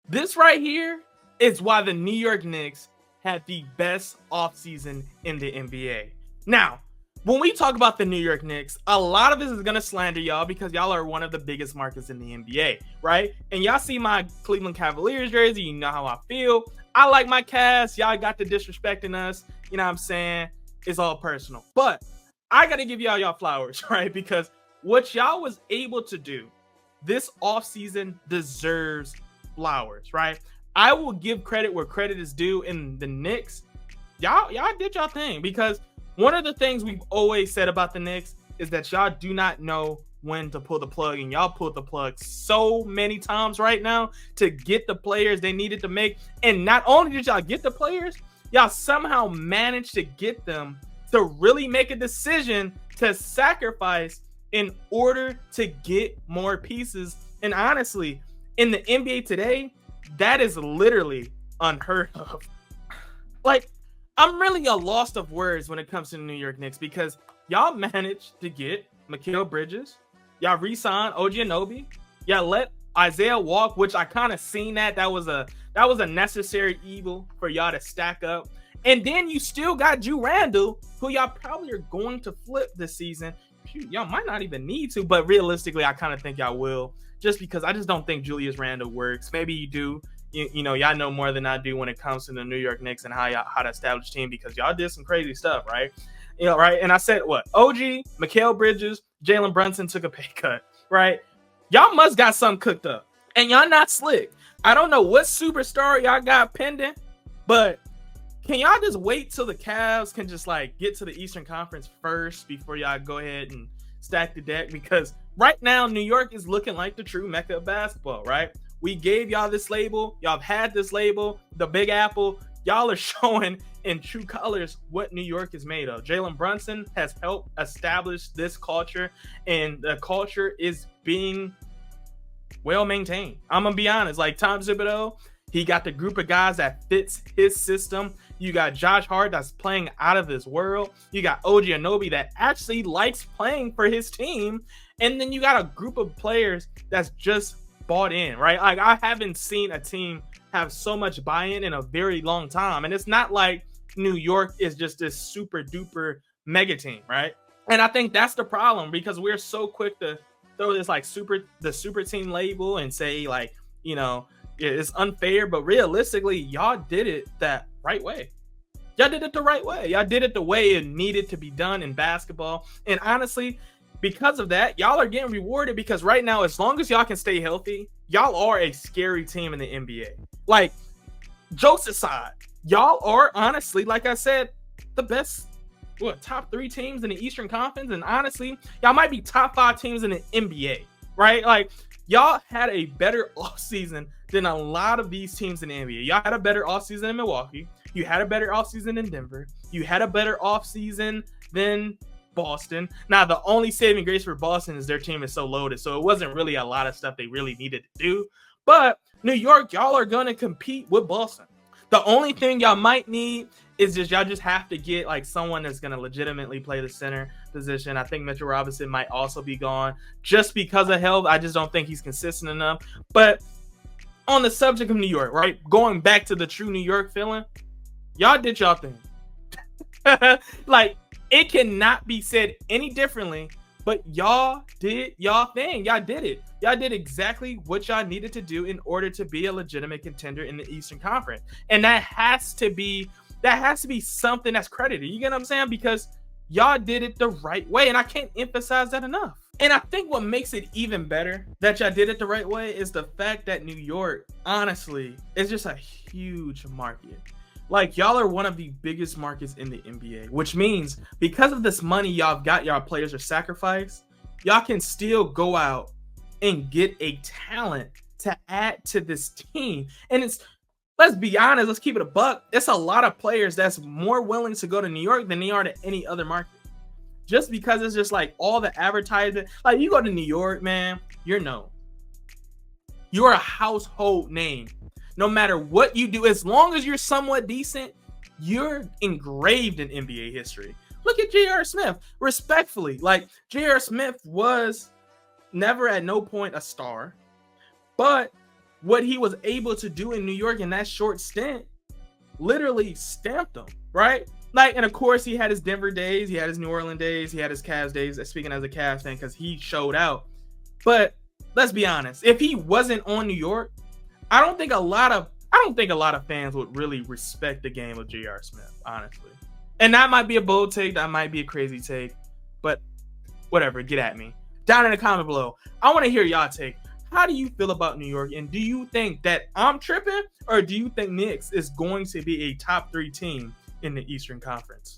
This right here is why the New York Knicks had the best offseason in the NBA. Now, when we talk about the New York Knicks, a lot of this is going to slander y'all because y'all are one of the biggest markets in the NBA, right? And y'all see my Cleveland Cavaliers jersey, you know how I feel. I like my cast. Y'all got to disrespecting us. You know what I'm saying? It's all personal. But I got to give y'all flowers, right? Because what y'all was able to do this offseason deserves flowers, right? I will give credit where credit is due. In the Knicks, y'all did y'all thing, because one of the things we've always said about the Knicks is that y'all do not know when to pull the plug, and y'all pulled the plug so many times right now to get the players they needed to make. And not only did y'all get the players, y'all somehow managed to get them to really make a decision to sacrifice in order to get more pieces. And honestly, in the NBA today, that is literally unheard of. Like, I'm really a loss of words when it comes to the New York Knicks, because y'all managed to get Mikal Bridges, y'all re-signed OG Anunoby, y'all let Isaiah walk, which I kind of seen that was a necessary evil for y'all to stack up. And then you still got Ju Randle, who y'all probably are going to flip this season. Shoot, y'all might not even need to, but realistically, I kind of think y'all will, just because I just don't think Julius Randle works. Maybe you do. You know, y'all know more than I do when it comes to the New York Knicks and how to establish team, because y'all did some crazy stuff, right? You know, right? And I said, what? OG, Mikal Bridges, Jalen Brunson took a pay cut, right? Y'all must got something cooked up, and y'all not slick. I don't know what superstar y'all got pending, but can y'all just wait till the Cavs can just like get to the Eastern Conference first before y'all go ahead and stack the deck? Because right now, New York is looking like the true mecca of basketball, right? We gave y'all this label. Y'all have had this label, the Big Apple. Y'all are showing in true colors what New York is made of. Jalen Brunson has helped establish this culture, and the culture is being well maintained. I'm going to be honest. Like Tom Thibodeau, he got the group of guys that fits his system. You got Josh Hart that's playing out of this world. You got OG Anunoby that actually likes playing for his team. And then you got a group of players that's just bought in, right? Like, I haven't seen a team have so much buy-in in a very long time. And it's not like New York is just this super duper mega team, right? And I think that's the problem, because we're so quick to throw this like the super team label and say, like, you know, it's unfair. But realistically, y'all did it that right way. Y'all did it the right way. Y'all did it the way it needed to be done in basketball. And honestly, because of that, y'all are getting rewarded, because right now, as long as y'all can stay healthy, y'all are a scary team in the NBA. Like, jokes aside, y'all are honestly, like I said, the best, top 3 teams in the Eastern Conference. And honestly, y'all might be top 5 teams in the NBA, right? Like, y'all had a better offseason than a lot of these teams in the NBA. Y'all had a better offseason in Milwaukee. You had a better offseason in Denver. You had a better offseason than Boston. Now, the only saving grace for Boston is their team is so loaded, so it wasn't really a lot of stuff they really needed to do. But New York, y'all are going to compete with Boston. The only thing y'all might need is just y'all just have to get like someone that's going to legitimately play the center position. I think Mitchell Robinson might also be gone just because of health. I just don't think he's consistent enough. But on the subject of New York, right, going back to the true New York feeling, y'all did y'all thing. Like, it cannot be said any differently, but y'all did y'all thing. Y'all did it. Y'all did exactly what y'all needed to do in order to be a legitimate contender in the Eastern Conference. And that has to be something that's credited. You get what I'm saying? Because y'all did it the right way. And I can't emphasize that enough. And I think what makes it even better that y'all did it the right way is the fact that New York, honestly, is just a huge market. Like, y'all are one of the biggest markets in the NBA, which means because of this money y'all got, y'all players are sacrificed, y'all can still go out and get a talent to add to this team. And it's, let's be honest, let's keep it a buck. It's a lot of players that's more willing to go to New York than they are to any other market. Just because it's just like all the advertising. Like, you go to New York, man, you're known. You're a household name. No matter what you do, as long as you're somewhat decent, you're engraved in NBA history. Look at J.R. Smith. Respectfully, like, J.R. Smith was never at no point a star. But what he was able to do in New York in that short stint literally stamped him, right? Like, and of course, he had his Denver days, he had his New Orleans days, he had his Cavs days. Speaking as a Cavs fan, because he showed out. But let's be honest, if he wasn't on New York, I don't think a lot of fans would really respect the game of J.R. Smith, honestly. And that might be a bold take, that might be a crazy take, but whatever, get at me. Down in the comment below, I want to hear y'all take. How do you feel about New York? And do you think that I'm tripping, or do you think Knicks is going to be a top 3 team in the Eastern Conference?